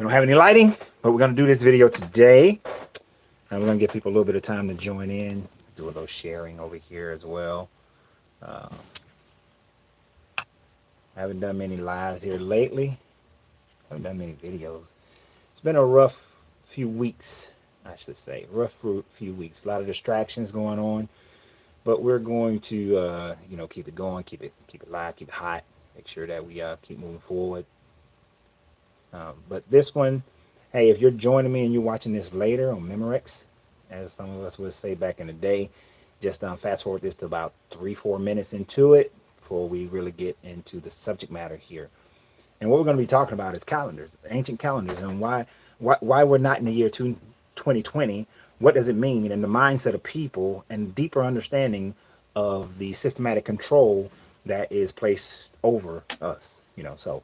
don't have any lighting, but we're going to do this video today. And we're going to give people a little bit of time to join in, do a little sharing over here as well. I haven't done many lives here lately. I haven't done many videos. It's been a rough few weeks, I should say. Rough few weeks. A lot of distractions going on. But we're going to, keep it going, keep it live, keep it hot. Make sure that we keep moving forward. But this one, hey, if you're joining me and you're watching this later on Memorex, as some of us would say back in the day, just fast forward this to about 3-4 minutes into it before we really get into the subject matter here. And what we're going to be talking about is calendars, ancient calendars, and why we're not in the year 2020. What does it mean, and the mindset of people, and deeper understanding of the systematic control that is placed over us. So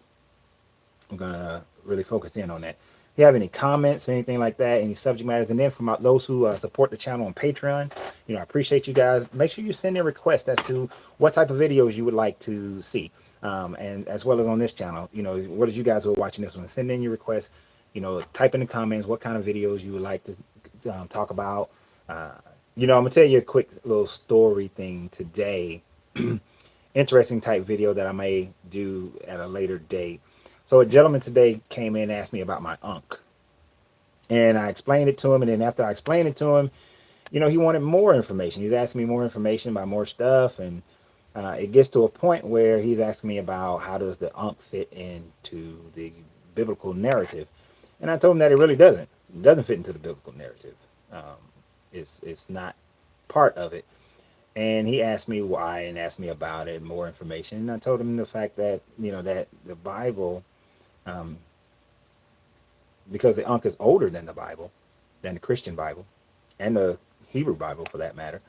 I'm gonna really focus in on that. If you have any comments or anything like that, any subject matters, and then from those who support the channel on Patreon, I appreciate you guys. Make sure you send in requests as to what type of videos you would like to see, and as well as on this channel. What is you guys who are watching this one? Send in your requests. Type in the comments what kind of videos you would like to talk about. I'm gonna tell you a quick little story thing today. Interesting type video that I may do at a later date. So a gentleman today came in and asked me about my unk, and I explained it to him. And then after I explained it to him, he wanted more information. He's asking me more information about more stuff, and it gets to a point where he's asking me about how does the unk fit into the biblical narrative. And I told him that it really doesn't. It doesn't fit into the biblical narrative. It's not part of it. And he asked me why and asked me about it, more information. And I told him the fact that, that the Bible, because the unk is older than the Bible, than the Christian Bible, and the Hebrew Bible for that matter.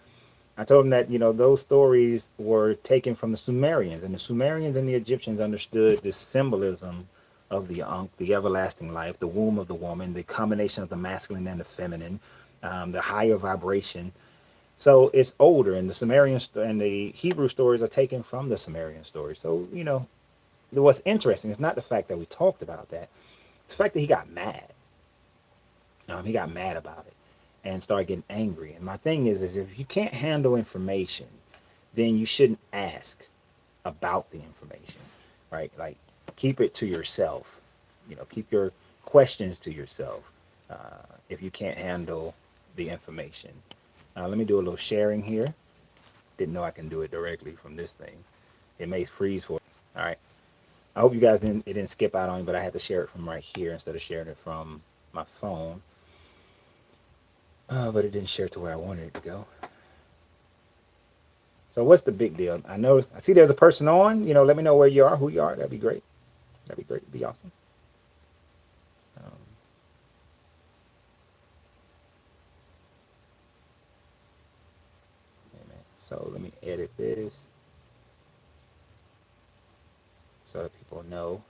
I told him that, those stories were taken from the Sumerians, and the Sumerians and the Egyptians understood this symbolism of the unk, the everlasting life, the womb of the woman, the combination of the masculine and the feminine, the higher vibration. So it's older, and the Sumerian and the Hebrew stories are taken from the Sumerian stories. So, what's interesting is not the fact that we talked about that. It's the fact that he got mad. He got mad about it and started getting angry. And my thing is if you can't handle information, then you shouldn't ask about the information, right? Like, keep it to yourself. Keep your questions to yourself if you can't handle the information. Let me do a little sharing here. Didn't know I can do it directly from this thing. It may freeze for. All right. I hope you guys it didn't skip out on me, but I had to share it from right here instead of sharing it from my phone. But it didn't share to where I wanted it to go. So what's the big deal? I see there's a person on. Let me know where you are, who you are. That'd be great. That'd be great. It'd be awesome. So let me edit this so that people know.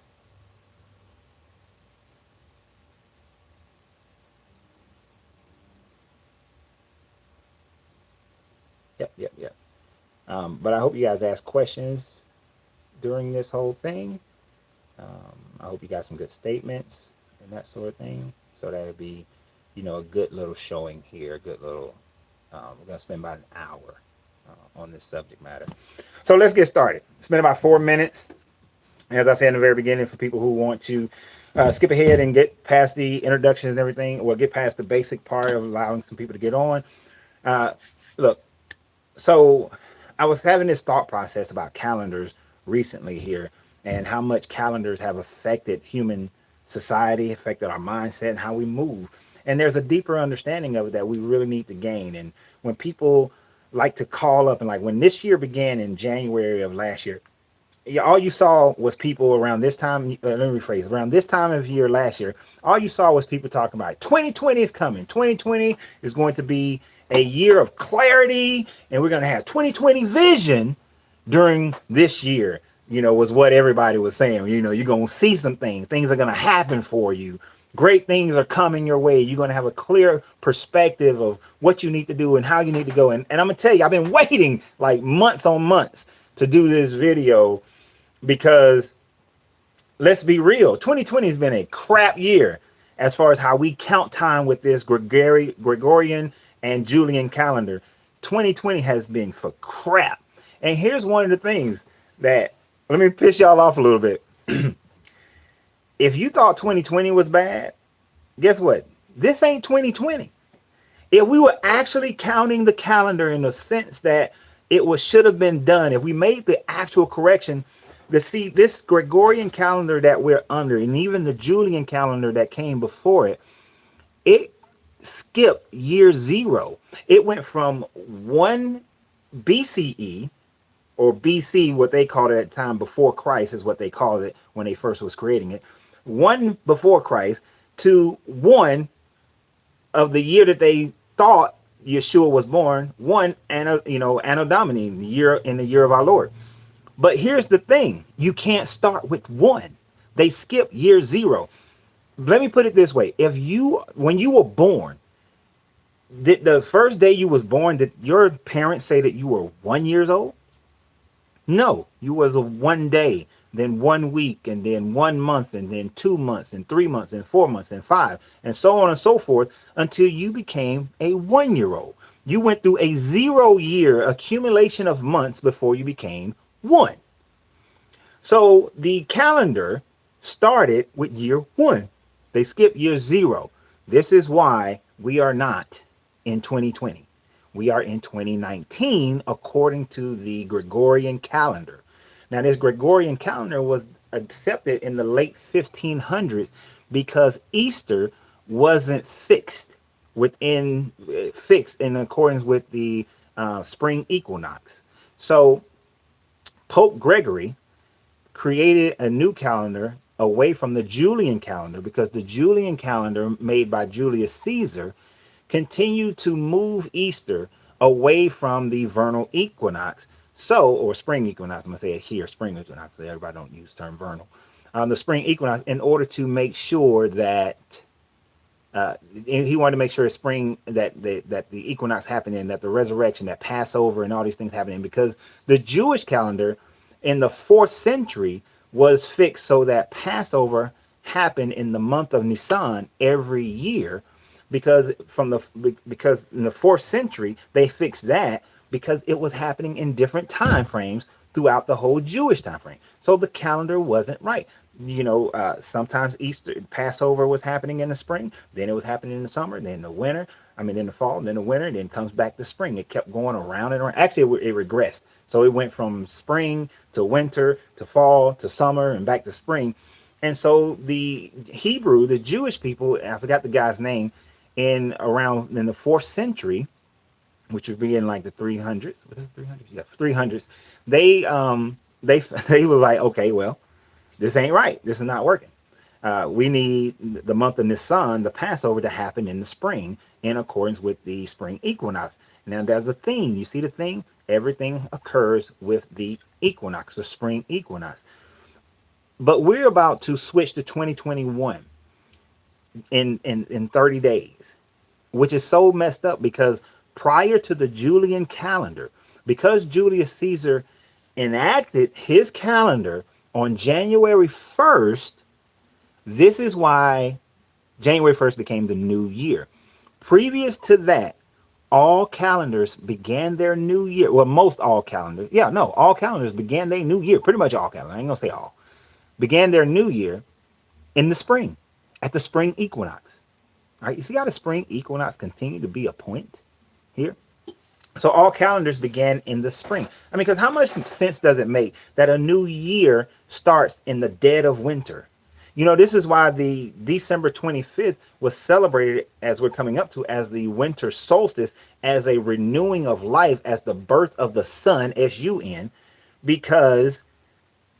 Yep. But I hope you guys ask questions during this whole thing. I hope you got some good statements and that sort of thing. So that'll be, a good little showing here. A good little. We're gonna spend about an hour on this subject matter. So let's get started. Spend about 4 minutes. As I said in the very beginning, for people who want to skip ahead and get past the introductions and everything, or get past the basic part of allowing some people to get on. Look, so I was having this thought process about calendars recently here, and how much calendars have affected human society, affected our mindset, and how we move. And there's a deeper understanding of it that we really need to gain. And when people like to call up, and like when this year began in January of last year, all you saw was people around this time, let me rephrase, around this time of year last year, all you saw was people talking about 2020 is coming. 2020 is going to be a year of clarity, and we're going to have 2020 vision during this year, was what everybody was saying. You're going to see some things. Things are going to happen for you. Great things are coming your way. You're going to have a clear perspective of what you need to do and how you need to go. And I'm going to tell you, I've been waiting like months on months to do this video, because let's be real, 2020 has been a crap year. as far as how we count time with this Gregorian and Julian calendar. 2020 has been for crap. And here's one of the things that, let me piss y'all off a little bit. If you thought 2020 was bad, guess what? This ain't 2020. If we were actually counting the calendar in the sense that it was should have been done, if we made the actual correction, this Gregorian calendar that we're under, and even the Julian calendar that came before it, it skipped year zero. It went from 1 BCE, or BC, what they called it at the time, before Christ is what they called it when they first was creating it. 1 before Christ to 1 of the year that they thought Yeshua was born, 1 Anno Domini, the year in the year of our Lord. But here's the thing: you can't start with 1. They skip year zero. Let me put it this way: when you were born, did the first day you was born, did your parents say that you were 1 year old? No, you was a 1 day, then 1 week, and then 1 month, and then 2 months, and 3 months, and 4 months, and 5, and so on and so forth until you became a 1 year old. You went through a 0 year accumulation of months before you became 1. So the calendar started with year 1. They skipped year 0. This is why we are not in 2020. We are in 2019 according to the Gregorian calendar. Now, this Gregorian calendar was accepted in the late 1500s because Easter wasn't fixed in accordance with the spring equinox. So Pope Gregory created a new calendar away from the Julian calendar, because the Julian calendar made by Julius Caesar continued to move Easter away from the vernal equinox, or spring equinox. I'm gonna say it here, spring equinox, so everybody don't use the term vernal. The spring equinox, in order to make sure that he wanted to make sure spring, that the equinox happening, that the resurrection, that Passover, and all these things happening, because the Jewish calendar in the 4th century was fixed so that Passover happened in the month of Nisan every year, because in the 4th century they fixed that because it was happening in different time frames throughout the whole Jewish time frame. So the calendar wasn't right. Sometimes Passover was happening in the spring, then it was happening in the summer, then the winter, in the fall, then the winter, then comes back to spring. It kept going around and around. Actually, it regressed. So it went from spring to winter to fall to summer and back to spring. And so the Jewish people, I forgot the guy's name, in the 4th century, which would be in like the 300s. What is 300s? Yeah, 300s. They was like, okay, well, this ain't right. This is not working. We need the month of Nisan, the Passover, to happen in the spring in accordance with the spring equinox. Now, there's a theme. You see the theme? Everything occurs with the equinox, the spring equinox. But we're about to switch to 2021 in 30 days, which is so messed up, because prior to the Julian calendar, because Julius Caesar enacted his calendar on January 1st, this is why January 1st became the new year. Previous to that, all calendars began their new year. Well, all calendars began their new year. Pretty much all calendars. I ain't gonna say all. Began their new year in the spring, at the spring equinox. All right, you see how the spring equinox continued to be a point here? So all calendars began in the spring. Because how much sense does it make that a new year starts in the dead of winter? This is why the December 25th was celebrated, as we're coming up to, as the winter solstice, as a renewing of life, as the birth of the sun, S-U-N, because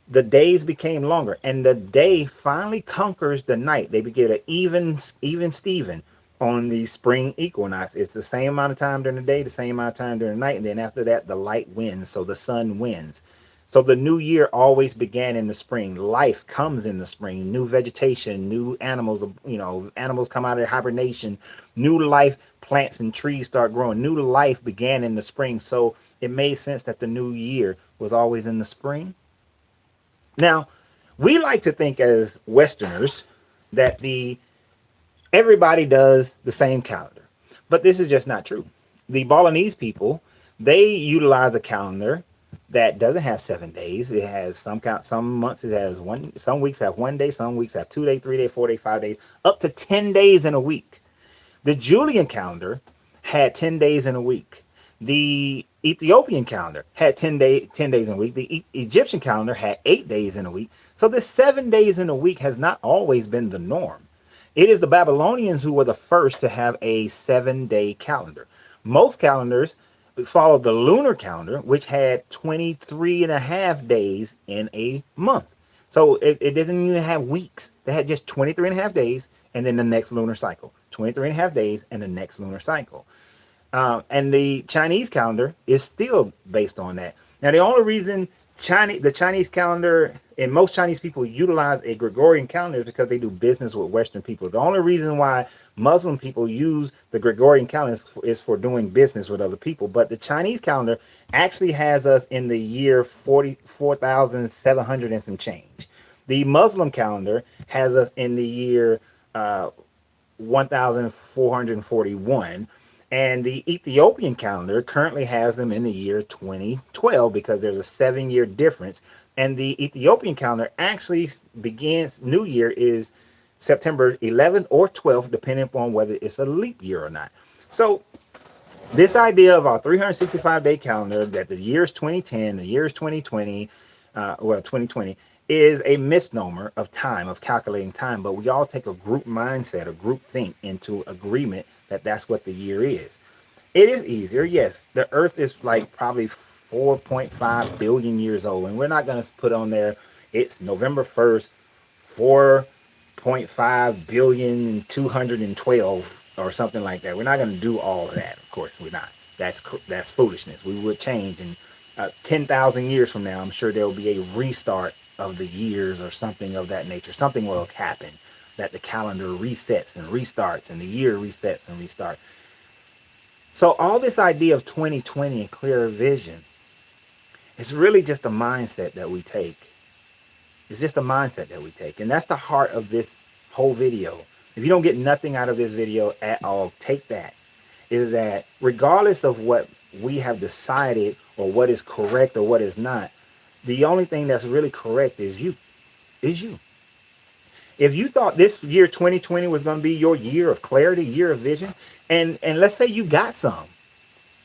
the days became longer, and the day finally conquers the night. They begin an even Steven on the spring equinox. It's the same amount of time during the day, the same amount of time during the night, and then after that, the light wins, so the sun wins. So the new year always began in the spring. Life comes in the spring. New vegetation, new animals, animals come out of hibernation. New life, plants and trees start growing. New life began in the spring. So it made sense that the new year was always in the spring. Now, we like to think as Westerners that the Everybody does the same calendar, but this is just not true. The Balinese people, they utilize a calendar that doesn't have 7 days. It has some months it has one, some weeks have 1 day, some weeks have 2 days, 3 days, 4 days, 5 days, up to 10 days in a week. The Julian calendar had 10 days in a week. The Ethiopian calendar had 10 days in a week. The Egyptian calendar had 8 days in a week. So this 7 days in a week has not always been the norm. It is the Babylonians who were the first to have a 7 day calendar. Most calendars followed the lunar calendar, which had 23 and a half days in a month. So it doesn't even have weeks. They had just 23 and a half days and then the next lunar cycle. 23 and a half days and the next lunar cycle. And the Chinese calendar is still based on that. Now, the only reason the Chinese calendar and most Chinese people utilize a Gregorian calendar is because they do business with Western people. The only reason why Muslim people use the Gregorian calendar is for doing business with other people. But the Chinese calendar actually has us in the year 44,700 and some change. The Muslim calendar has us in the year 1441. And the Ethiopian calendar currently has them in the year 2012 because there's a 7 year difference. And the Ethiopian calendar actually begins, New Year is September 11th or 12th, depending upon whether it's a leap year or not. So this idea of our 365-day calendar, that the year is 2010, the year is 2020, 2020, is a misnomer of time, of calculating time. But we all take a group mindset, a group think into agreement that that's what the year is. It is easier. Yes, the earth is like probably 4.5 billion years old. And we're not going to put on there, it's November 1st, 4.5 billion and 212 or something like that. We're not going to do all of that. Of course, we're not. That's foolishness. We would change. And 10,000 years from now, I'm sure there will be a restart of the years or something of that nature. Something will happen that the calendar resets and restarts and the year resets and restarts. So all this idea of 2020 and clearer vision is really just a mindset that we take. It's just a mindset that we take. And that's the heart of this whole video. If you don't get nothing out of this video at all, take that. Is that regardless of what we have decided or what is correct or what is not, the only thing that's really correct is you. Is you. If you thought this year 2020 was going to be your year of clarity, year of vision, and let's say you got some,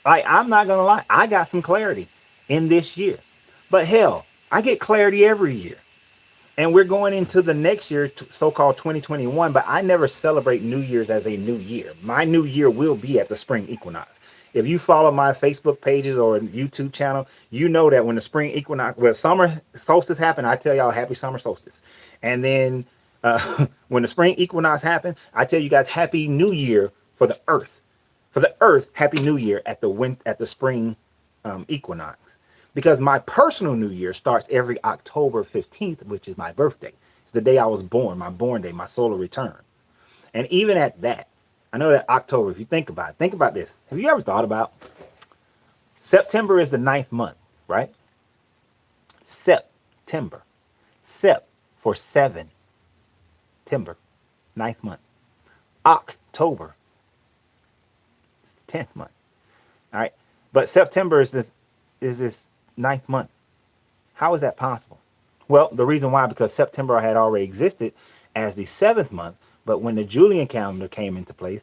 like, I'm not going to lie, I got some clarity in this year. But hell, I get clarity every year. And we're going into the next year, so-called 2021, but I never celebrate New Year's as a new year. My new year will be at the spring equinox. If you follow my Facebook pages or YouTube channel, you know that when the spring equinox, well, summer solstice happen, I tell y'all happy summer solstice. And then when the spring equinox happen, I tell you guys happy new year for the earth. For the earth, happy new year at the spring equinox. Because my personal new year starts every October 15th, which is my birthday. It's the day I was born, my born day, my solar return. And even at that, I know that October, if you think about it, think about this. Have you ever thought about September is the 9th month, right? September. Sep for 7. Timber, 9th month. October, 10th month. All right. But September is this 9th month. How is that possible? Well, the reason why, because September had already existed as the 7th month, but when the Julian calendar came into place,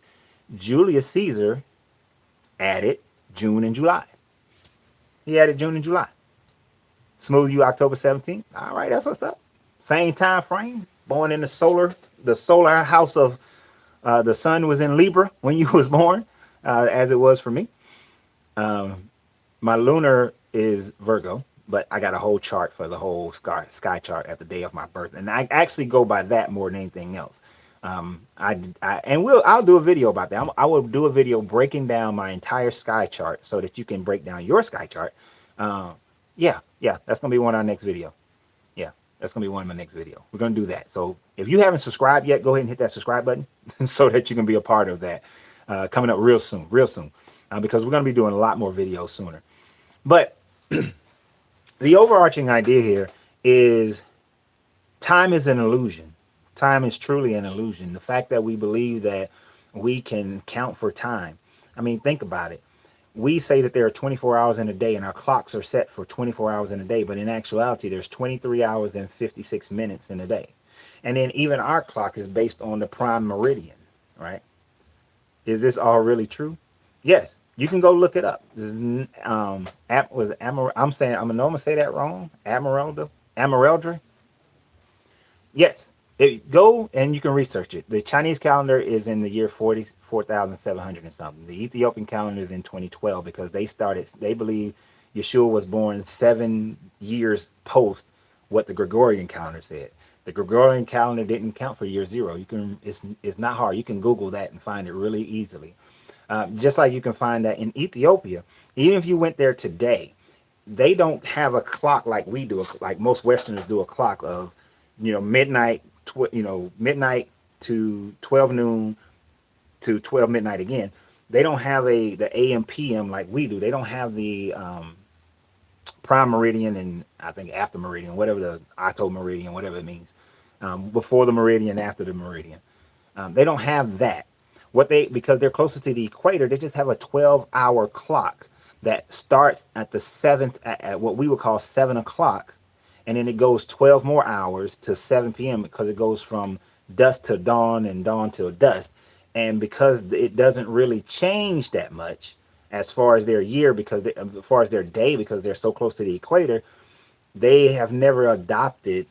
Julius Caesar added June and July. He added June and July. Smooth you October 17th. All right, that's what's up. Same time frame. Born in the solar house of the sun was in Libra when you was born, as it was for me. My lunar is Virgo, but I got a whole chart for the whole sky chart at the day of my birth, and I actually go by that more than anything else. I'll do a video about that. I will do a video breaking down my entire sky chart so that you can break down your sky chart. Yeah, that's gonna be one of our next video. Yeah, that's gonna be one of my next video. We're gonna do that. So if you haven't subscribed yet, go ahead and hit that subscribe button so that you can be a part of that. Coming up real soon, because we're gonna be doing a lot more videos sooner. But the overarching idea here is time is an illusion. Time is truly an illusion. The fact that we believe that we can count for time. I mean, think about it. We say that there are 24 hours in a day and our clocks are set for 24 hours in a day, but in actuality, there's 23 hours and 56 minutes in a day. And then even our clock is based on the prime meridian, right? Is this all really true? Yes. You can go look it up. This is, was Amar, I'm saying, I'm gonna say that wrong. Amareldra. Yes. Go and you can research it. The Chinese calendar is in the year 44,700 and something. The Ethiopian calendar is in 2012 because they believe Yeshua was born 7 years post what the Gregorian calendar said. The Gregorian calendar didn't count for year zero. It's not hard. You can Google that and find it really easily. Just like you can find that in Ethiopia, even if you went there today, they don't have a clock like we do, like most Westerners do a clock of, midnight, midnight to 12 noon to 12 midnight again. They don't have the AM PM like we do. They don't have the prime meridian and I think after meridian, whatever the octo meridian, whatever it means, before the meridian, after the meridian. They don't have that. Because they're closer to the equator, they just have a 12-hour clock that starts at the seventh, at what we would call 7 o'clock, and then it goes 12 more hours to 7 p.m. because it goes from dusk to dawn and dawn till dusk. And because it doesn't really change that much as far as their year, as far as their day, because they're so close to the equator, they have never adopted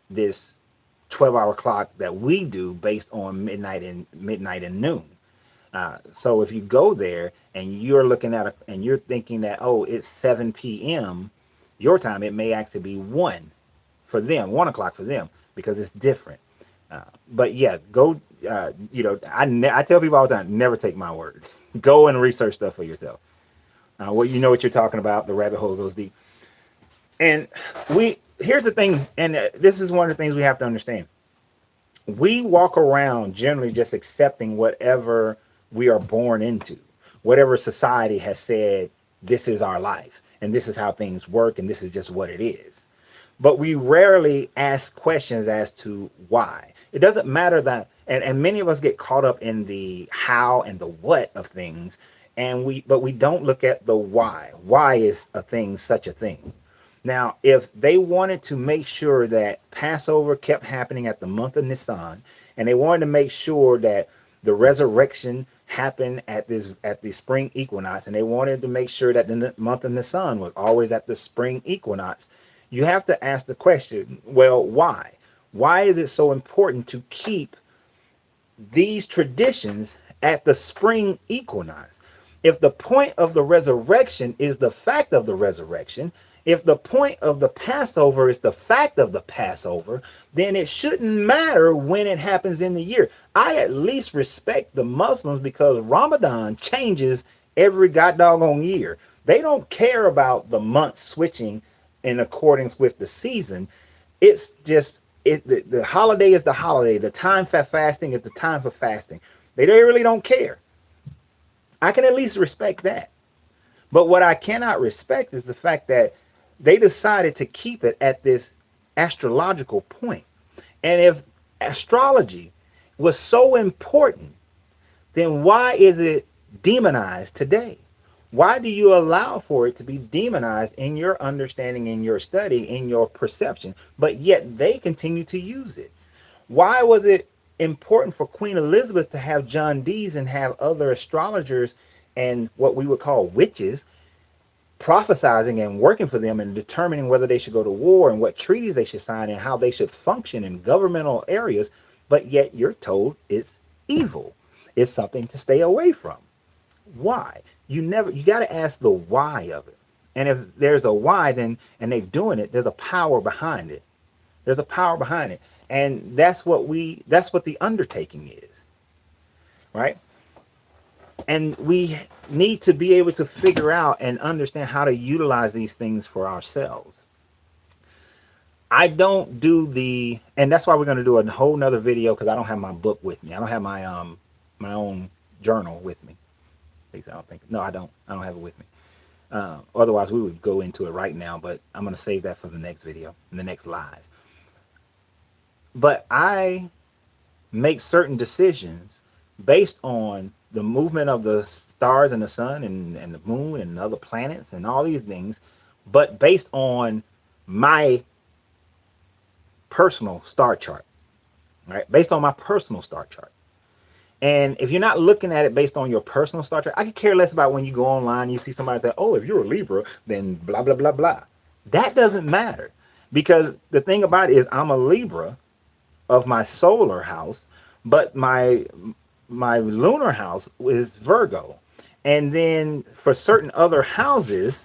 this 12-hour clock that we do based on midnight and noon. So if you go there and you're looking at and you're thinking that, oh, it's 7 p.m. your time, it may actually be 1 for them, 1 o'clock for them, because it's different. But yeah, go. I tell people all the time, never take my word. Go and research stuff for yourself. What you're talking about. The rabbit hole goes deep. And here's the thing, and this is one of the things we have to understand. We walk around generally just accepting whatever we are born into, whatever society has said, this is our life, and this is how things work, and this is just what it is. But we rarely ask questions as to why. It doesn't matter that, and many of us get caught up in the how and the what of things, but we don't look at the why. Why is a thing such a thing? Now, if they wanted to make sure that Passover kept happening at the month of Nisan, and they wanted to make sure that the resurrection happened at the spring equinox, and they wanted to make sure that the month of Nisan was always at the spring equinox, you have to ask the question, well, why? Why is it so important to keep these traditions at the spring equinox? If the point of the resurrection is the fact of the resurrection, if the point of the Passover is the fact of the Passover, then it shouldn't matter when it happens in the year. I at least respect the Muslims because Ramadan changes every goddamn year. They don't care about the months switching in accordance with the season. It's just the holiday is the holiday. The time for fasting is the time for fasting. They really don't care. I can at least respect that. But what I cannot respect is the fact that they decided to keep it at this astrological point. And if astrology was so important, then why is it demonized today? Why do you allow for it to be demonized in your understanding, in your study, in your perception, but yet they continue to use it? Why was it important for Queen Elizabeth to have John Dees and have other astrologers and what we would call witches prophesizing and working for them and determining whether they should go to war and what treaties they should sign and how they should function in governmental areas, but yet you're told it's evil, it's something to stay away from? Why? You got to ask the why of it. And if there's a why, then, and they're doing it, there's a power behind it. There's a power behind it. And that's what the undertaking is, right? And we need to be able to figure out and understand how to utilize these things for ourselves. I don't do and that's why we're going to do a whole nother video, because I don't have my book with me. I don't have my my own journal with me. At least I don't think. No, I don't have it with me. Otherwise, we would go into it right now, but I'm going to save that for the next video, in the next live. But I make certain decisions based on the movement of the stars and the sun and the moon and other planets and all these things, but based on my personal star chart, right? Based on my personal star chart. And if you're not looking at it based on your personal star chart, I could care less about when you go online and you see somebody say, oh, if you're a Libra, then blah, blah, blah, blah. That doesn't matter, because the thing about it is I'm a Libra of my solar house, but my lunar house is Virgo. And then for certain other houses,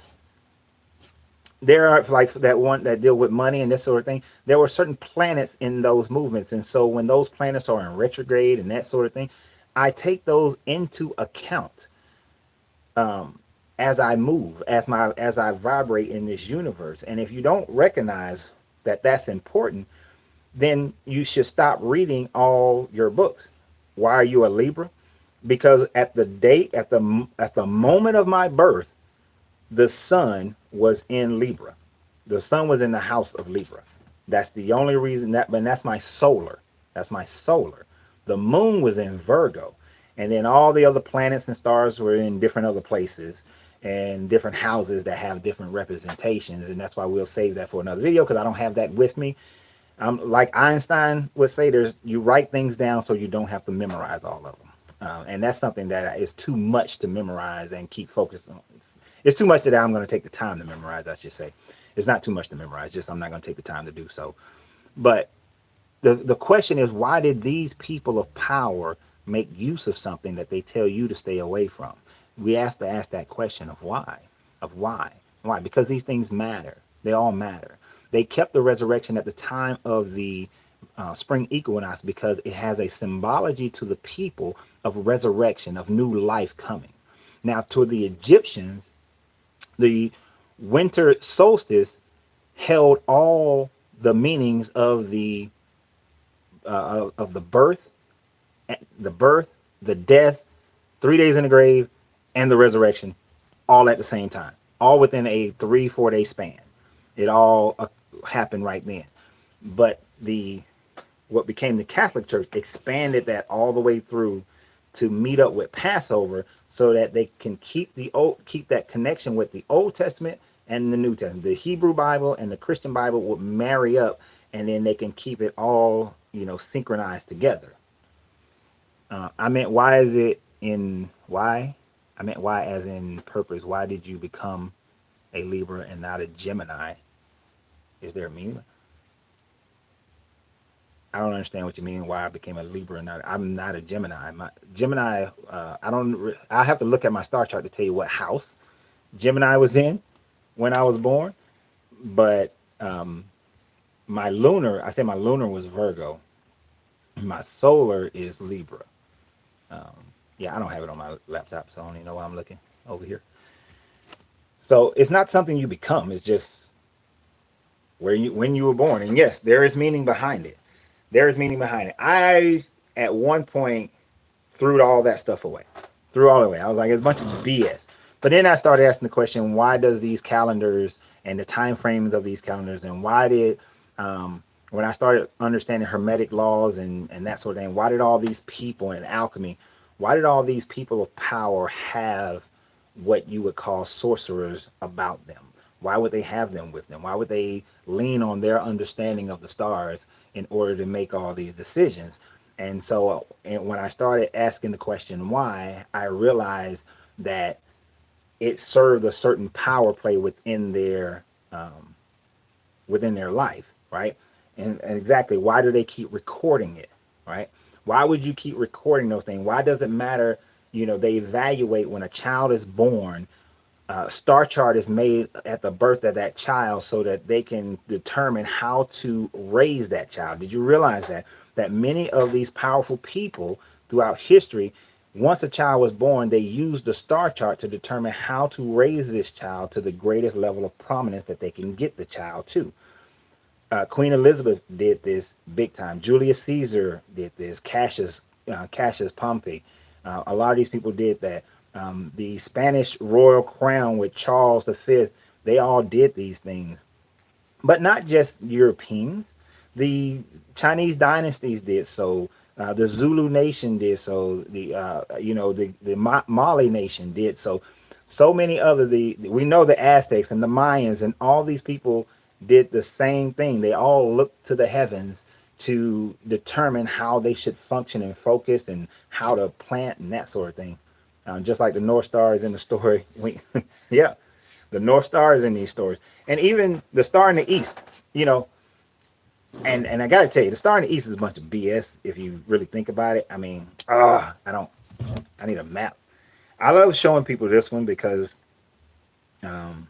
there are, like that one that deal with money and this sort of thing, there were certain planets in those movements. And so when those planets are in retrograde and that sort of thing, I take those into account, as I move, as I vibrate in this universe. And if you don't recognize that that's important, then you should stop reading all your books. Why are you a Libra? Because at the date, at the moment of my birth, the sun was in Libra. The sun was in the house of Libra. That's the only reason that, but that's my solar. That's my solar. The moon was in Virgo. And then all the other planets and stars were in different other places and different houses that have different representations. And that's why we'll save that for another video, because I don't have that with me. Like Einstein would say, you write things down so you don't have to memorize all of them. And that's something that is too much to memorize and keep focused on. It's too much that I'm going to take the time to memorize, I should say. It's not too much to memorize, just I'm not going to take the time to do so. But the question is, why did these people of power make use of something that they tell you to stay away from? We have to ask that question of why. Of why. Why? Because these things matter. They all matter. They kept the resurrection at the time of the spring equinox because it has a symbology to the people of resurrection, of new life coming. Now, to the Egyptians, the winter solstice held all the meanings of the birth, the death, 3 days in the grave, and the resurrection, all at the same time, all within a 3-4 day span. It all happened right then. But what became the Catholic Church expanded that all the way through to meet up with Passover, so that they can keep that connection with the Old Testament and the New Testament. The Hebrew Bible and the Christian Bible would marry up, and then they can keep it all, synchronized together. I meant why as in purpose. Why did you become a Libra and not a Gemini? Is there a meaning? I don't understand what you mean. Why I became a Libra and I'm not a Gemini. Gemini. I have to look at my star chart to tell you what house Gemini was in when I was born. But my lunar was Virgo. My solar is Libra. Yeah, I don't have it on my laptop, so I don't even know why I'm looking over here. So it's not something you become. It's just when you were born. And yes, there is meaning behind it. There is meaning behind it. I, at one point, threw all that stuff away. Threw all the way. I was like, it's a bunch of BS. But then I started asking the question, why does these calendars and the time frames of these calendars, and why did, when I started understanding Hermetic laws and that sort of thing, why did all these people in alchemy, why did all these people of power have what you would call sorcerers about them? Why would they have them with them? Why would they lean on their understanding of the stars in order to make all these decisions? And so when I started asking the question why, I realized that it served a certain power play within their life, right? And exactly, why do they keep recording it, right? Why would you keep recording those things? Why does it matter? They evaluate when a child is born. Star chart is made at the birth of that child so that they can determine how to raise that child. Did you realize that many of these powerful people throughout history, once a child was born, they used the star chart to determine how to raise this child to the greatest level of prominence that they can get the child to. Queen Elizabeth did this big time. Julius Caesar did this. Cassius Pompey. A lot of these people did that. The Spanish royal crown with Charles V, they all did these things. But not just Europeans. The Chinese dynasties did so. The Zulu nation did so. The Mali nation did so. So many other we know the Aztecs and the Mayans and all these people did the same thing. They all looked to the heavens to determine how they should function and focus and how to plant and that sort of thing. Just like the North Star is in the story. Yeah, the North Star is in these stories, and even the star in the east. You know, and I gotta tell you, the star in the east is a bunch of BS if you really think about it. I mean, I need a map. I love showing people this one because um,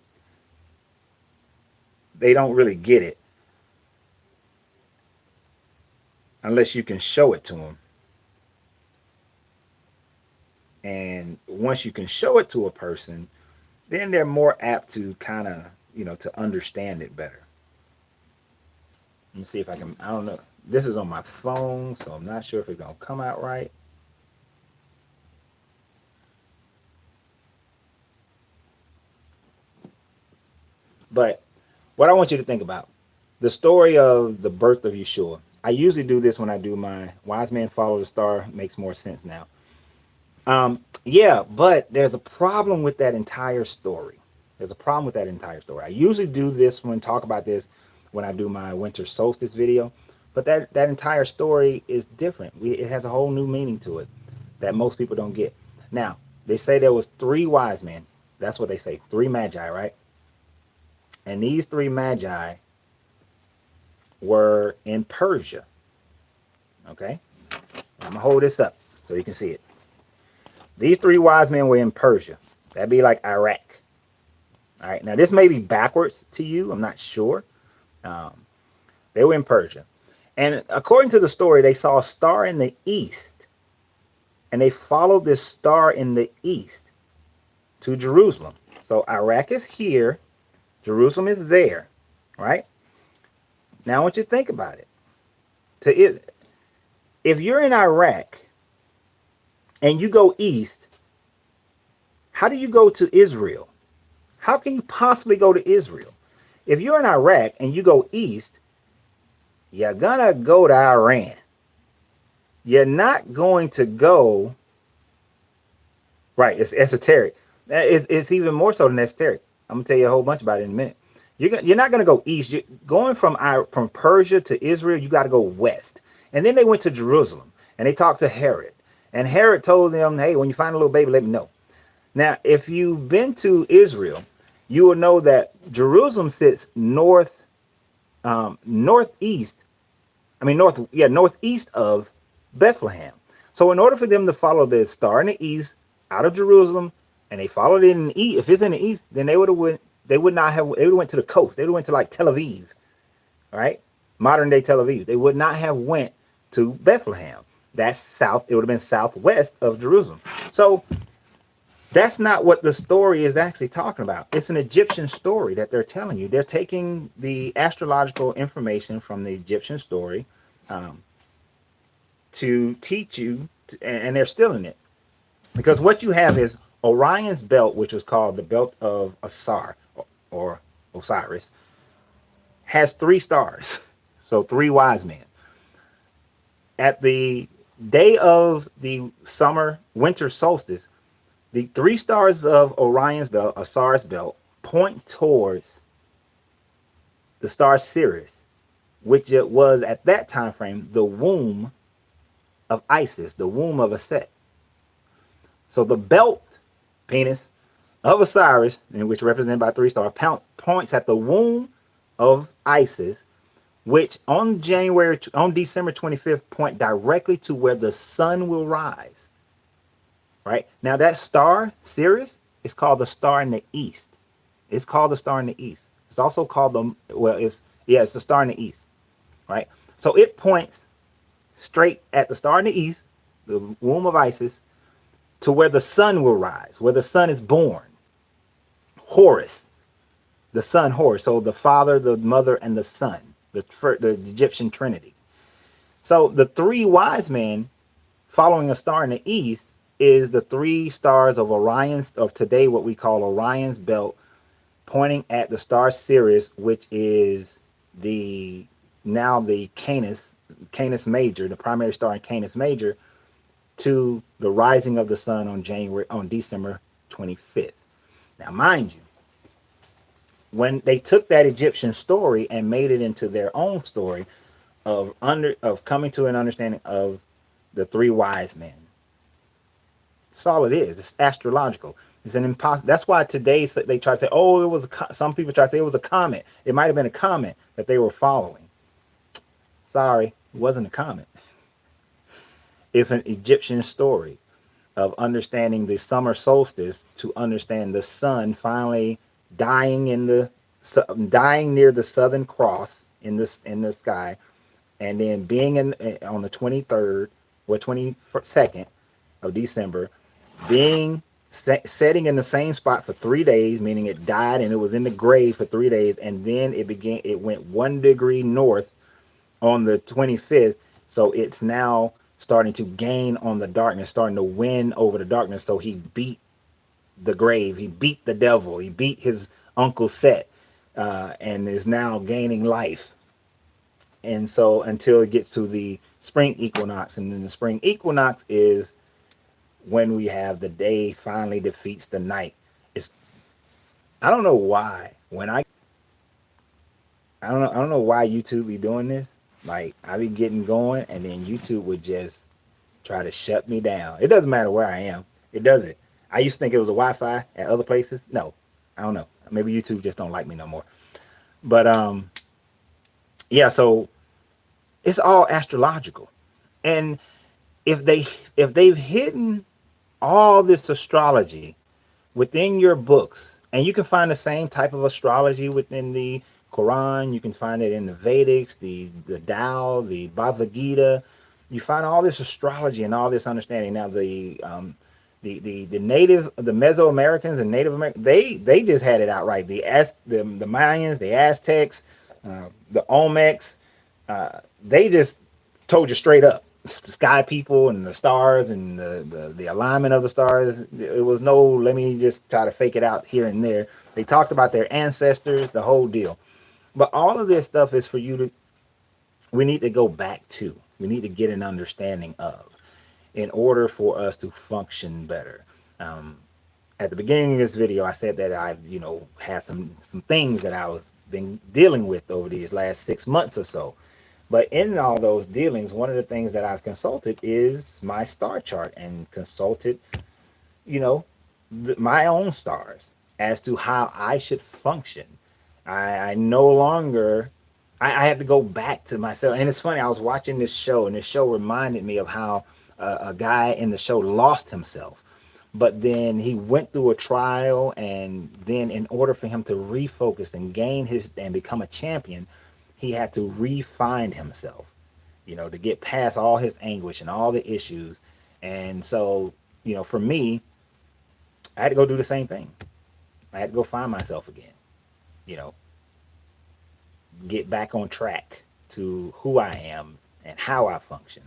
they don't really get it unless you can show it to them. And once you can show it to a person, then they're more apt to kind of, to understand it better. Let me see if I can, I don't know. This is on my phone, so I'm not sure if it's going to come out right. But what I want you to think about, the story of the birth of Yeshua. I usually do this when I do my Wise Man Follow the Star. Makes more sense now. Yeah, but there's a problem with that entire story. There's a problem with that entire story. I usually do this talk about this when I do my winter solstice video, but that entire story is different. It has a whole new meaning to it that most people don't get. Now, they say there was three wise men. That's what they say, three magi, right? And these three magi were in Persia. Okay? I'm going to hold this up so you can see it. These three wise men were in Persia. That'd be like Iraq. All right. Now, this may be backwards to you. I'm not sure. They were in Persia. And according to the story, they saw a star in the east. And they followed this star in the east to Jerusalem. So Iraq is here. Jerusalem is there. Right? Now, I want you to think about it. If you're in Iraq and you go east, how do you go to Israel? How can you possibly go to Israel? If you're in Iraq and you go east, you're gonna go to Iran. You're not going to go, right, it's esoteric. It's even more so than esoteric. I'm gonna tell you a whole bunch about it in a minute. You're not gonna go east. Going from Persia to Israel, you got to go west. And then they went to Jerusalem and they talked to Herod. And Herod told them, hey, when you find a little baby, let me know. Now, if you've been to Israel, you will know that Jerusalem sits northeast of Bethlehem. So in order for them to follow the star in the east out of Jerusalem, and they followed it in the east, if it's in the east, then they would went to the coast. They would have went to like Tel Aviv, right? Modern day Tel Aviv. They would not have went to Bethlehem. That's south. It would have been southwest of Jerusalem. So that's not what the story is actually talking about. It's an Egyptian story that they're telling you. They're taking the astrological information from the Egyptian story to teach you, and they're stealing it. Because what you have is Orion's belt, which was called the belt of Asar or Osiris, has three stars. So three wise men. At the day of the winter solstice, the three stars of Orion's belt, Asar's belt, point towards the star Sirius, which it was at that time frame the womb of Isis, the womb of Aset. So the belt, penis, of Osiris, which represented by three stars, points at the womb of Isis, which on December 25th point directly to where the sun will rise. Right? Now that star, Sirius, is called the star in the east. It's called the star in the east. It's also called it's the star in the east. Right? So it points straight at the star in the east, the womb of Isis, to where the sun will rise, where the sun is born. Horus, the son Horus. So the father, the mother, and the son, the Egyptian Trinity. So the three wise men following a star in the east is the three stars of Orion's, of today what we call Orion's belt, pointing at the star Sirius, which is the now the Canis Major, the primary star in Canis Major, to the rising of the sun on December 25th. Now, mind you, when they took that Egyptian story and made it into their own story of coming to an understanding of the three wise men, that's all it is. It's astrological. It's an impossible. That's why today they try to say, oh, it was some people try to say it was a comet. It might have been a comet that they were following. Sorry, it wasn't a comet. It's an Egyptian story of understanding the summer solstice to understand the sun finally dying dying near the Southern Cross in the sky, and then being on the 23rd or 22nd of December, being setting in the same spot for 3 days, meaning it died and it was in the grave for 3 days, and then it went 1 degree north on the 25th. So it's now starting to gain on the darkness, starting to win over the darkness. So he beat the grave, he beat the devil, he beat his uncle Set, and is now gaining life. And so until it gets to the spring equinox, and then the spring equinox is when we have the day finally defeats the night. It's I don't know why when I don't know why YouTube be doing this. Like I be getting going, and then YouTube would just try to shut me down. It doesn't matter where I am. It doesn't. I used to think it was a Wi-Fi at other places. No, I don't know. Maybe YouTube just don't like me no more. But yeah. So it's all astrological, and if they've hidden all this astrology within your books, and you can find the same type of astrology within the Quran, you can find it in the Vedics, the Tao, the Bhagavad Gita. You find all this astrology and all this understanding. Now the Mesoamericans and Native Americans, they just had it outright. The Mayans, the Aztecs, the Olmecs, they just told you straight up. The sky people and the stars and the alignment of the stars. It was no, let me just try to fake it out here and there. They talked about their ancestors, the whole deal. But all of this stuff is for you to, we need to go back to. We need to get an understanding of in order for us to function better. At the beginning of this video, I said that I've, had some things that I was been dealing with over these last 6 months or so. But in all those dealings, one of the things that I've consulted is my star chart, and consulted, my own stars as to how I should function. I no longer, I had to go back to myself. And it's funny, I was watching this show, and this show reminded me of how a guy in the show lost himself. But then he went through a trial, and then in order for him to refocus and and become a champion, he had to re-find himself, to get past all his anguish and all the issues. And so, for me, I had to go do the same thing. I had to go find myself again, get back on track to who I am and how I function.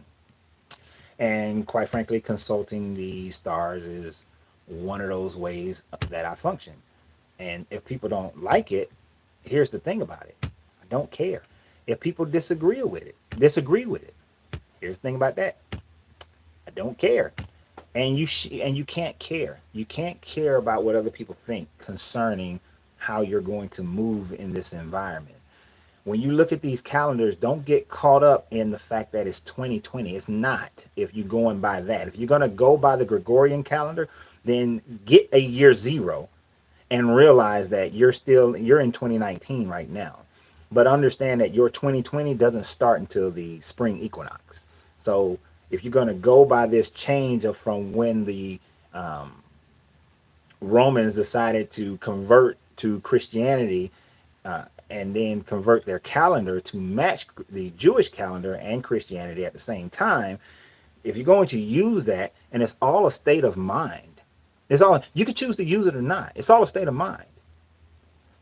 And quite frankly, consulting the stars is one of those ways that I function. And if people don't like it, here's the thing about it. I don't care. If people disagree with it. Here's the thing about that. I don't care. And you can't care. You can't care about what other people think concerning how you're going to move in this environment. When you look at these calendars, don't get caught up in the fact that it's 2020. It's not. If you're going by that. If you're going to go by the Gregorian calendar, then get a year zero and realize that you're in 2019 right now. But understand that your 2020 doesn't start until the spring equinox. So if you're going to go by this change of from when the Romans decided to convert to Christianity, and then convert their calendar to match the Jewish calendar and Christianity at the same time, if you're going to use that, and it's all a state of mind. You can choose to use it or not. It's all a state of mind.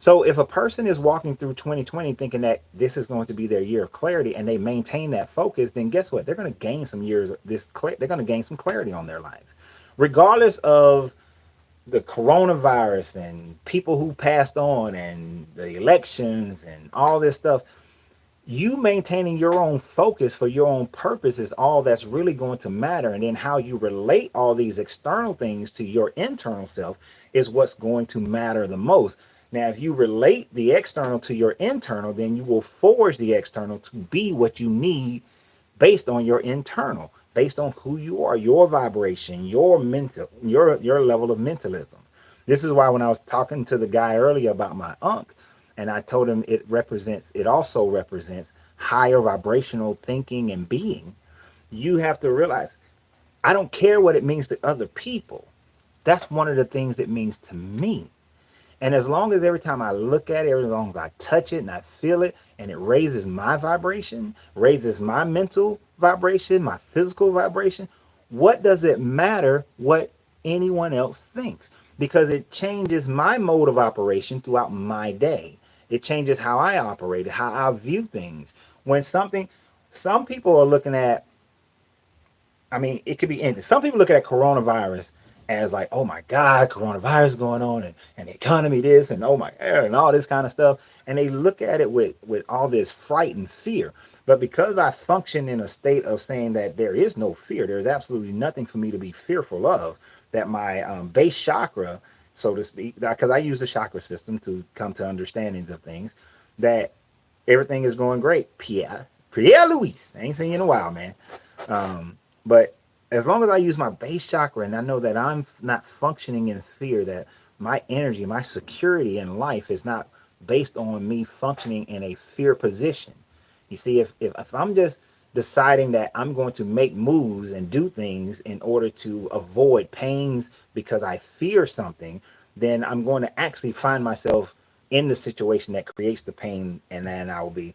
So if a person is walking through 2020 thinking that this is going to be their year of clarity, and they maintain that focus, then guess what? They're going to gain some years. They're going to gain some clarity on their life, regardless of the coronavirus and people who passed on and the elections and all this stuff. You maintaining your own focus for your own purpose is all that's really going to matter. And then how you relate all these external things to your internal self is what's going to matter the most. Now, if you relate the external to your internal, then you will forge the external to be what you need based on your internal, based on who you are, your vibration, your mental, your level of mentalism. This is why when I was talking to the guy earlier about my unk, and I told him it also represents higher vibrational thinking and being. You have to realize, I don't care what it means to other people. That's one of the things that means to me. And as long as every time I look at it, as long as I touch it and I feel it, and it raises my vibration, raises my mental vibration, my physical vibration, what does it matter what anyone else thinks? Because it changes my mode of operation throughout my day. It changes how I operate, how I view things. When some people are looking at, I mean, it could be anything. Some people look at coronavirus as like, oh my God, coronavirus going on, and the economy this, and oh my God, and all this kind of stuff. And they look at it with all this fright and fear. But because I function in a state of saying that there is no fear, there's absolutely nothing for me to be fearful of, that my base chakra, so to speak, because I use the chakra system to come to understandings of things, that everything is going great. Pierre Louis. I ain't seen you in a while, man. But as long as I use my base chakra and I know that I'm not functioning in fear, that my energy, my security in life is not based on me functioning in a fear position. You see, if I'm just deciding that I'm going to make moves and do things in order to avoid pains because I fear something, then I'm going to actually find myself in the situation that creates the pain, and then I will be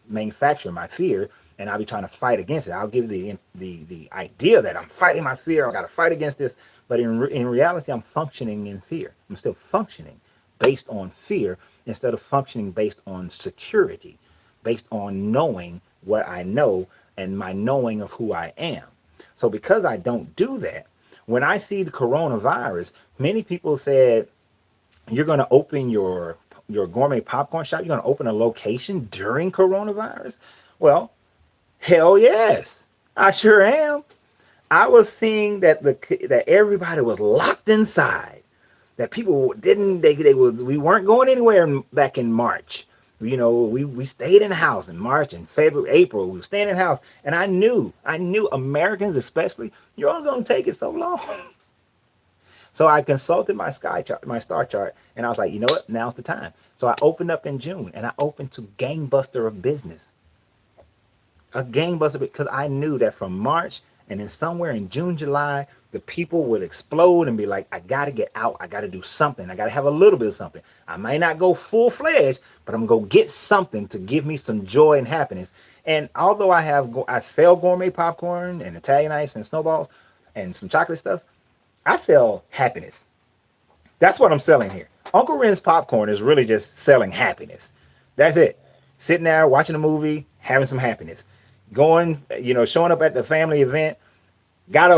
manufacturing my fear, and I'll be trying to fight against it. I'll give the idea that I'm fighting my fear. I got to fight against this, but in reality, I'm functioning in fear. I'm still functioning based on fear instead of functioning based on security, based on knowing what I know and my knowing of who I am. So because I don't do that, when I see the coronavirus, many people said, you're going to open your gourmet popcorn shop, you're going to open a location during coronavirus? Well, hell yes, I sure am. I was seeing that everybody was locked inside. That people didn't they was we weren't going anywhere back in March. You know, we stayed in the house in March and February, April. We were staying in the house, and I knew Americans especially, you're only going to take it so long. So I consulted my sky chart, my star chart, and I was like, you know what? Now's the time. So I opened up in June, and I opened to gangbuster of business. A gangbuster, because I knew that from March and then somewhere in June, July, the people would explode and be like, I got to get out. I got to do something. I got to have a little bit of something. I might not go full fledged, but I'm going to go get something to give me some joy and happiness. And although I sell gourmet popcorn and Italian ice and snowballs and some chocolate stuff, I sell happiness. That's what I'm selling here. Uncle Ren's popcorn is really just selling happiness. That's it. Sitting there watching a movie, having some happiness. Going, showing up at the family event, got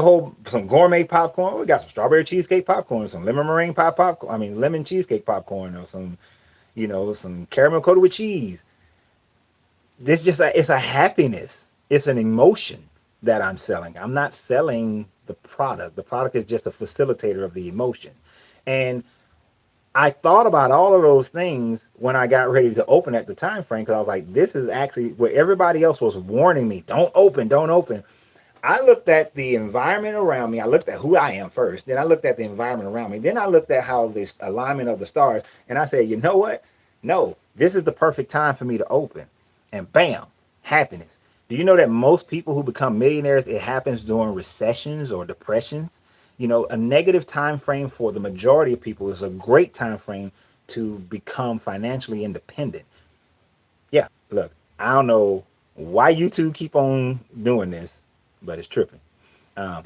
some gourmet popcorn. We got some strawberry cheesecake popcorn, some lemon meringue popcorn. I mean, lemon cheesecake popcorn, or some caramel coated with cheese. It's a happiness. It's an emotion that I'm selling. I'm not selling the product. The product is just a facilitator of the emotion. And I thought about all of those things when I got ready to open at the time frame, because I was like, this is actually where everybody else was warning me, don't open, don't open. I looked at the environment around me. I looked at who I am first. Then I looked at the environment around me. Then I looked at how this alignment of the stars. And I said, you know what? No, this is the perfect time for me to open. And bam, happiness. Do you know that most people who become millionaires, it happens during recessions or depressions? A negative time frame for the majority of people is a great time frame to become financially independent. Yeah, look, I don't know why YouTube keep on doing this, but it's tripping. Um,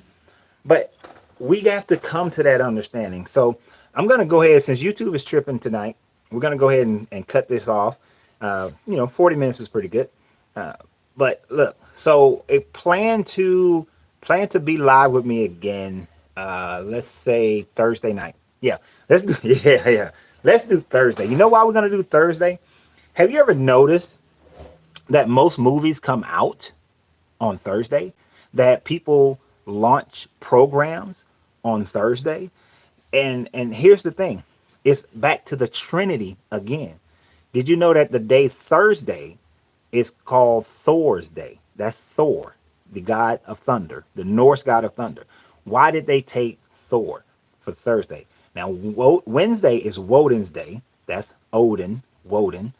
but we have to come to that understanding. So I'm going to go ahead, since YouTube is tripping tonight, we're going to go ahead and cut this off. 40 minutes is pretty good. But look, so a plan to be live with me again. Let's say Thursday night. Yeah, let's do. Yeah. Let's do Thursday. You know why we're going to do Thursday? Have you ever noticed that most movies come out on Thursday? That people launch programs on Thursday? And here's the thing. It's back to the Trinity again. Did you know that the day Thursday is called Thor's Day? That's Thor, the god of thunder, the Norse god of thunder. Why did they take Thor for Thursday? Now, Wednesday is Woden's day. That's Odin, Woden.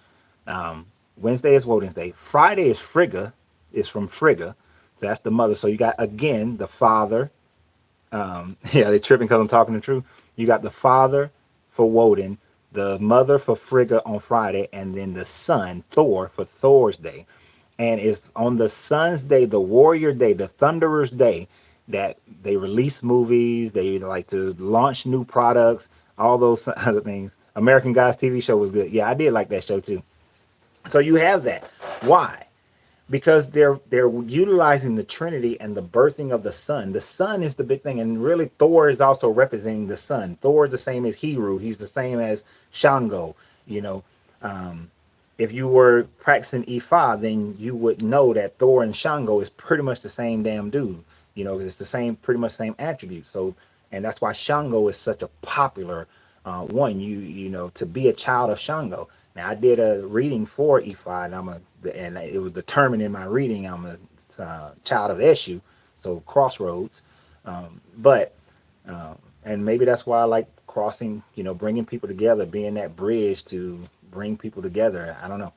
Wednesday is Woden's day. Friday is Frigga, is from Frigga. So that's the mother. So you got, again, the father. Yeah, they're tripping because I'm talking the truth. You got the father for Woden, the mother for Frigga on Friday, and then the son, Thor, for Thor's day. And it's on the sun's day, the warrior day, the thunderer's day, that they release movies, they like to launch new products, all those other things. American Gods TV show was good. Yeah, I did like that show too. So you have that. Why? Because they're utilizing the Trinity and the birthing of the sun. The sun is the big thing, and really Thor is also representing the sun. Thor is the same as Heru. He's the same as Shango. You know, if you were practicing Ifa, then you would know that Thor and Shango is pretty much the same damn dude. You know, it's the same, pretty much same attributes. So, and that's why Shango is such a popular one. You know, to be a child of Shango. Now, I did a reading for Ifa, and it was determined in my reading I'm a child of Eshu, so crossroads. But and maybe that's why I like crossing, you know, bringing people together, being that bridge to bring people together. I don't know.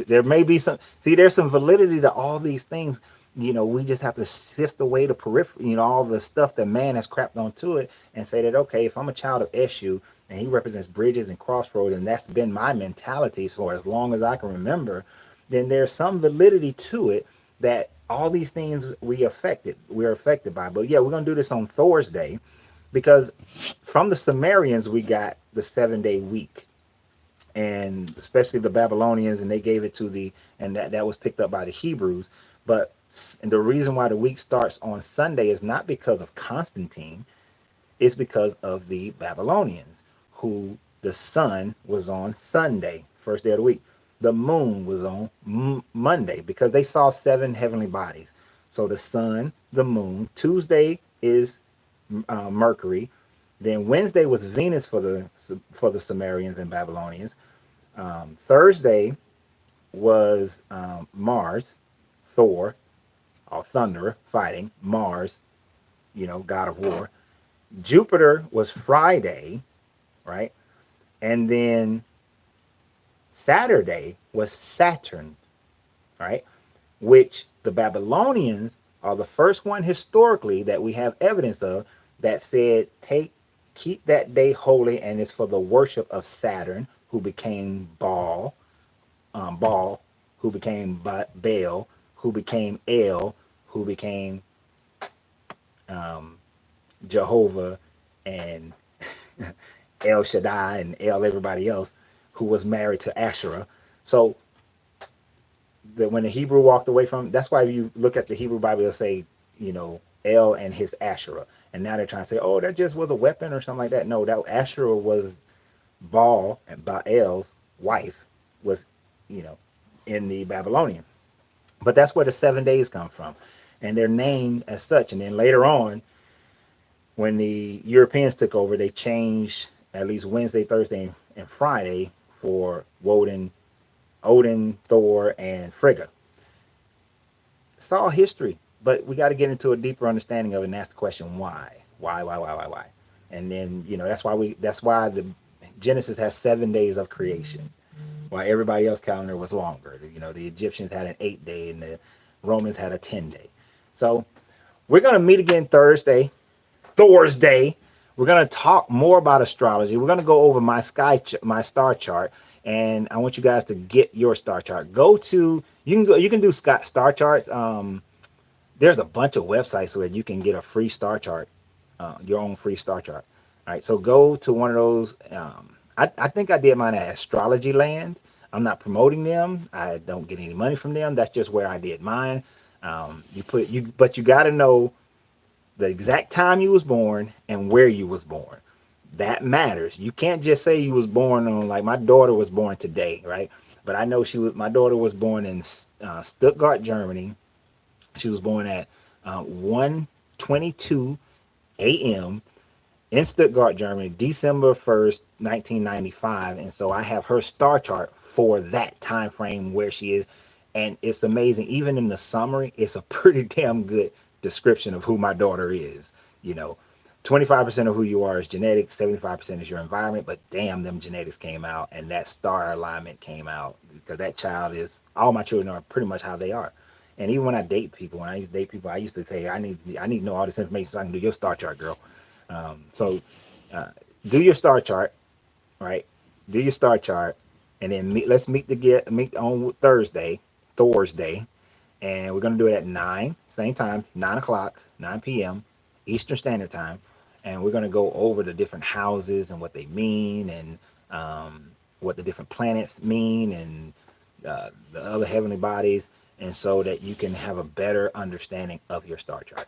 There may be some, see, there's some validity to all these things. You know, we just have to sift away the periphery, you know, all the stuff that man has crapped onto it and say that, okay, if I'm a child of Eshu and he represents bridges and crossroads, and that's been my mentality for as long as I can remember, then there's some validity to it that all these things we're affected by. But yeah, we're going to do this on Thor's Day because from the Sumerians, we got the 7-day week. And especially the Babylonians, and they gave it to and that was picked up by the Hebrews. But the reason why the week starts on Sunday is not because of Constantine, it's because of the Babylonians, who the sun was on Sunday, first day of the week. The moon was on Monday because they saw 7 heavenly bodies. So the sun, the moon, Tuesday is Mercury, then Wednesday was Venus for the Sumerians and Babylonians. Thursday was Mars, Thor, or Thunderer, fighting. Mars, you know, god of war. Jupiter was Friday, right? And then Saturday was Saturn, right? Which the Babylonians are the first one historically that we have evidence of that said, keep that day holy, and it's for the worship of Saturn, who became Baal, who became Baal, who became El, who became Jehovah, and El Shaddai, and El everybody else, who was married to Asherah. So that when the Hebrew walked away from, that's why you look at the Hebrew Bible, they'll say, you know, El and his Asherah. And now they're trying to say, oh, that just was a weapon or something like that. No, that Asherah was Baal, and Baal's wife was, you know, in the Babylonian. But that's where the 7 days come from. And they're named as such. And then later on, when the Europeans took over, they changed at least Wednesday, Thursday, and Friday for Woden, Odin, Thor, and Frigga. It's all history, but we got to get into a deeper understanding of it and ask the question, why? Why? And then, you know, that's why the Genesis has 7 days of creation, while everybody else calendar was longer. You know, the Egyptians had an 8-day and the Romans had a 10-day. So we're going to meet again Thursday, Thor's Day. We're going to talk more about astrology. We're going to go over my star chart, and I want you guys to get your star chart. You can do star charts. There's a bunch of websites where you can get a free star chart, your own free star chart. All right, so go to one of those. I think I did mine at Astrology Land. I'm not promoting them. I don't get any money from them. That's just where I did mine. But you got to know the exact time you was born and where you was born. That matters. You can't just say you was born on, like, my daughter was born today, right? But I know my daughter was born in Stuttgart, Germany. She was born at 1:22 a.m. in Stuttgart, Germany, December 1st, 1995. And so I have her star chart for that time frame where she is. And it's amazing. Even in the summary, it's a pretty damn good description of who my daughter is. You know, 25% of who you are is genetics, 75% is your environment. But damn, them genetics came out and that star alignment came out, because that child is, all my children are pretty much how they are. And even when I date people, when I used to date people, I used to say, I need to know all this information so I can do your star chart, girl. So uh, do your star chart, right? Do your star chart, and then let's meet on Thursday, and we're gonna do it at 9, same time, 9 o'clock, 9 p.m. Eastern Standard Time, and we're gonna go over the different houses and what they mean, and what the different planets mean, and the other heavenly bodies, and so that you can have a better understanding of your star chart.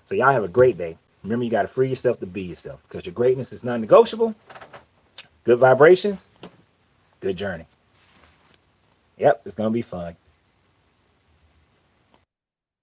So y'all have a great day. Remember, you got to free yourself to be yourself, because your greatness is non-negotiable. Good vibrations, good journey. Yep, it's going to be fun.